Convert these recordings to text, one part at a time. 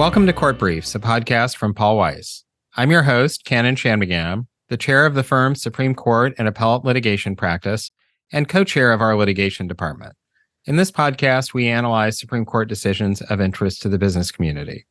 Welcome to Court Briefs, a podcast from Paul Weiss. I'm your host, Canon Shanmugam, the chair of the firm's Supreme Court and Appellate litigation practice and co-chair of our litigation department. In this podcast, we analyze Supreme Court decisions of interest to the business community.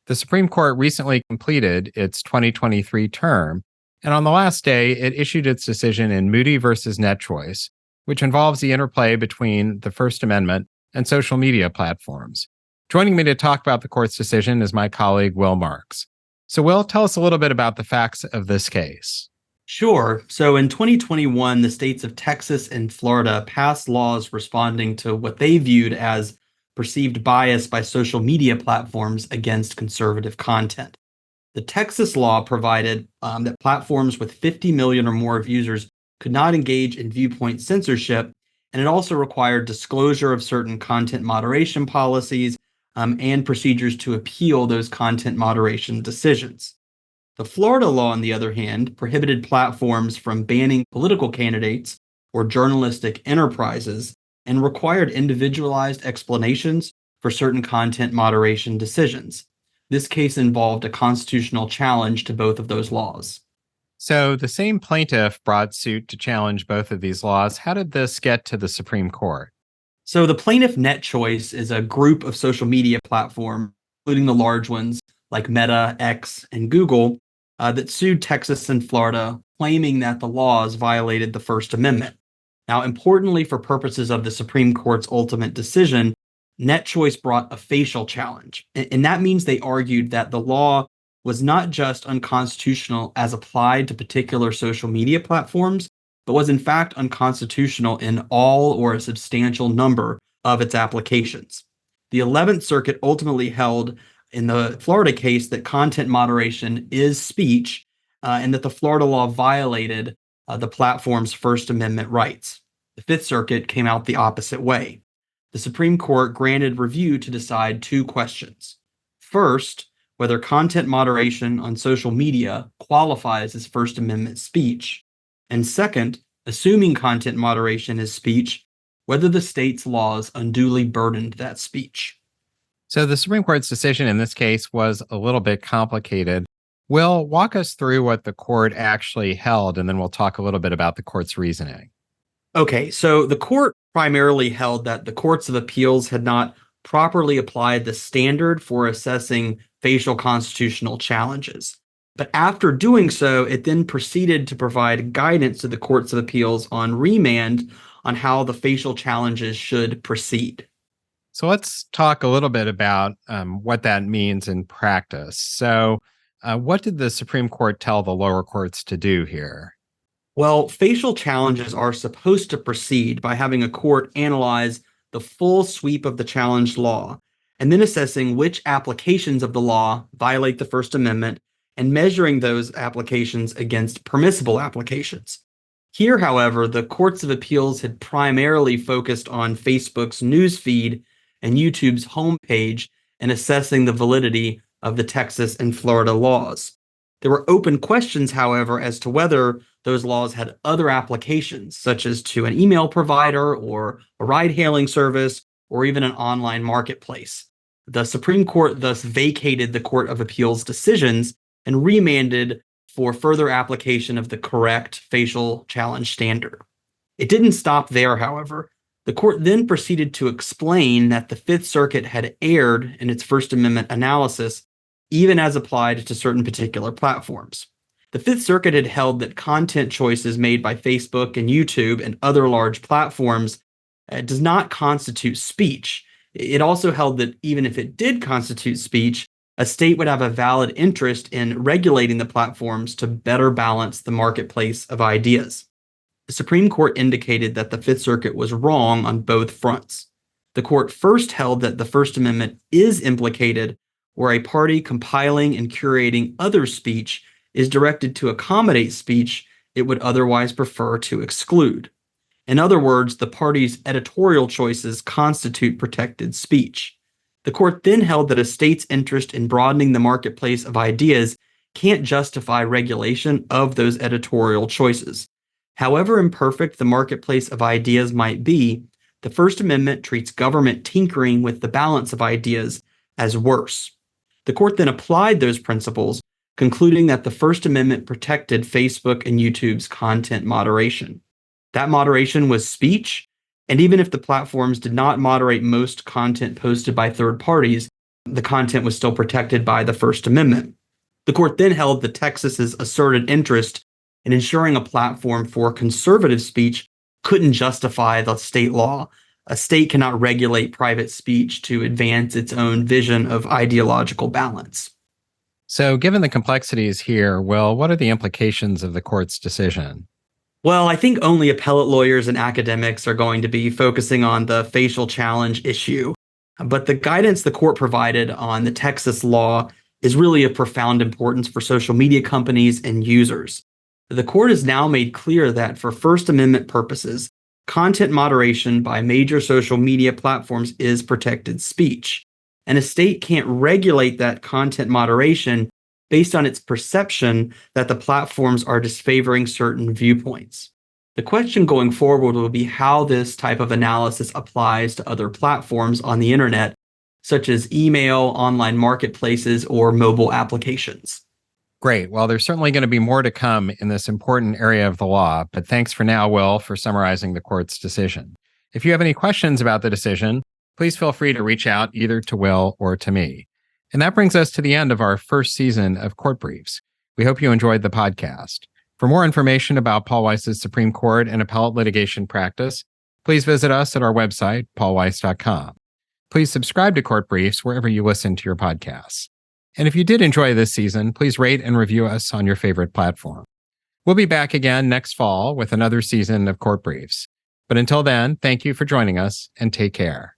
The Supreme Court recently completed its 2023 term, and on the last day, it issued its decision in Moody versus NetChoice, which involves the interplay between the First Amendment and social media platforms. Joining me to talk about the court's decision is my colleague, Will Marks. So, Will, tell us a little bit about the facts of this case. Sure. So in 2021, the states of Texas and Florida passed laws responding to what they viewed as perceived bias by social media platforms against conservative content. The Texas law provided that platforms with 50 million or more of users could not engage in viewpoint censorship, and it also required disclosure of certain content moderation policies and procedures to appeal those content moderation decisions. The Florida law, on the other hand, prohibited platforms from banning political candidates or journalistic enterprises and required individualized explanations for certain content moderation decisions. This case involved a constitutional challenge to both of those laws. So the same plaintiff brought suit to challenge both of these laws. How did this get to the Supreme Court? So the plaintiff NetChoice is a group of social media platforms, including the large ones like Meta, X, and Google, that sued Texas and Florida, claiming that the laws violated the First Amendment. Now, importantly, for purposes of the Supreme Court's ultimate decision, NetChoice brought a facial challenge. And that means they argued that the law was not just unconstitutional as applied to particular social media platforms, but was in fact unconstitutional in all or a substantial number of its applications. The 11th Circuit ultimately held in the Florida case that content moderation is speech and that the Florida law violated the platform's First Amendment rights. The Fifth Circuit came out the opposite way. The Supreme Court granted review to decide two questions. First, whether content moderation on social media qualifies as First Amendment speech. And second, assuming content moderation is speech, whether the state's laws unduly burdened that speech. So the Supreme Court's decision in this case was a little bit complicated. Will, walk us through what the court actually held, and then we'll talk a little bit about the court's reasoning. Okay, so the court primarily held that the courts of appeals had not properly applied the standard for assessing facial constitutional challenges. But after doing so, it then proceeded to provide guidance to the courts of appeals on remand on how the facial challenges should proceed. So let's talk a little bit about what that means in practice. So what did the Supreme Court tell the lower courts to do here? Well, facial challenges are supposed to proceed by having a court analyze the full sweep of the challenged law and then assessing which applications of the law violate the First Amendment and measuring those applications against permissible applications. Here, however, the courts of appeals had primarily focused on Facebook's newsfeed and YouTube's homepage and assessing the validity of the Texas and Florida laws. There were open questions, however, as to whether those laws had other applications, such as to an email provider or a ride-hailing service or even an online marketplace. The Supreme Court thus vacated the Court of Appeals decisions and remanded for further application of the correct facial challenge standard. It didn't stop there, however. The court then proceeded to explain that the Fifth Circuit had erred in its First Amendment analysis, even as applied to certain particular platforms. The Fifth Circuit had held that content choices made by Facebook and YouTube and other large platforms does not constitute speech. It also held that even if it did constitute speech, a state would have a valid interest in regulating the platforms to better balance the marketplace of ideas. The Supreme Court indicated that the Fifth Circuit was wrong on both fronts. The court first held that the First Amendment is implicated where a party compiling and curating other speech is directed to accommodate speech it would otherwise prefer to exclude. In other words, the party's editorial choices constitute protected speech. The court then held that a state's interest in broadening the marketplace of ideas can't justify regulation of those editorial choices. However imperfect the marketplace of ideas might be, the First Amendment treats government tinkering with the balance of ideas as worse. The court then applied those principles, concluding that the First Amendment protected Facebook and YouTube's content moderation. That moderation was speech, and even if the platforms did not moderate most content posted by third parties, the content was still protected by the First Amendment. The court then held that Texas's asserted interest in ensuring a platform for conservative speech couldn't justify the state law. A state cannot regulate private speech to advance its own vision of ideological balance. So, given the complexities here, Will, what are the implications of the court's decision? Well, I think only appellate lawyers and academics are going to be focusing on the facial challenge issue. But the guidance the court provided on the Texas law is really of profound importance for social media companies and users. The court has now made clear that for First Amendment purposes, content moderation by major social media platforms is protected speech. And a state can't regulate that content moderation based on its perception that the platforms are disfavoring certain viewpoints. The question going forward will be how this type of analysis applies to other platforms on the internet, such as email, online marketplaces, or mobile applications. Great. Well, there's certainly going to be more to come in this important area of the law, but thanks for now, Will, for summarizing the court's decision. If you have any questions about the decision, please feel free to reach out either to Will or to me. And that brings us to the end of our first season of Court Briefs. We hope you enjoyed the podcast. For more information about Paul Weiss's Supreme Court and appellate litigation practice, please visit us at our website, paulweiss.com. Please subscribe to Court Briefs wherever you listen to your podcasts. And if you did enjoy this season, please rate and review us on your favorite platform. We'll be back again next fall with another season of Court Briefs. But until then, thank you for joining us and take care.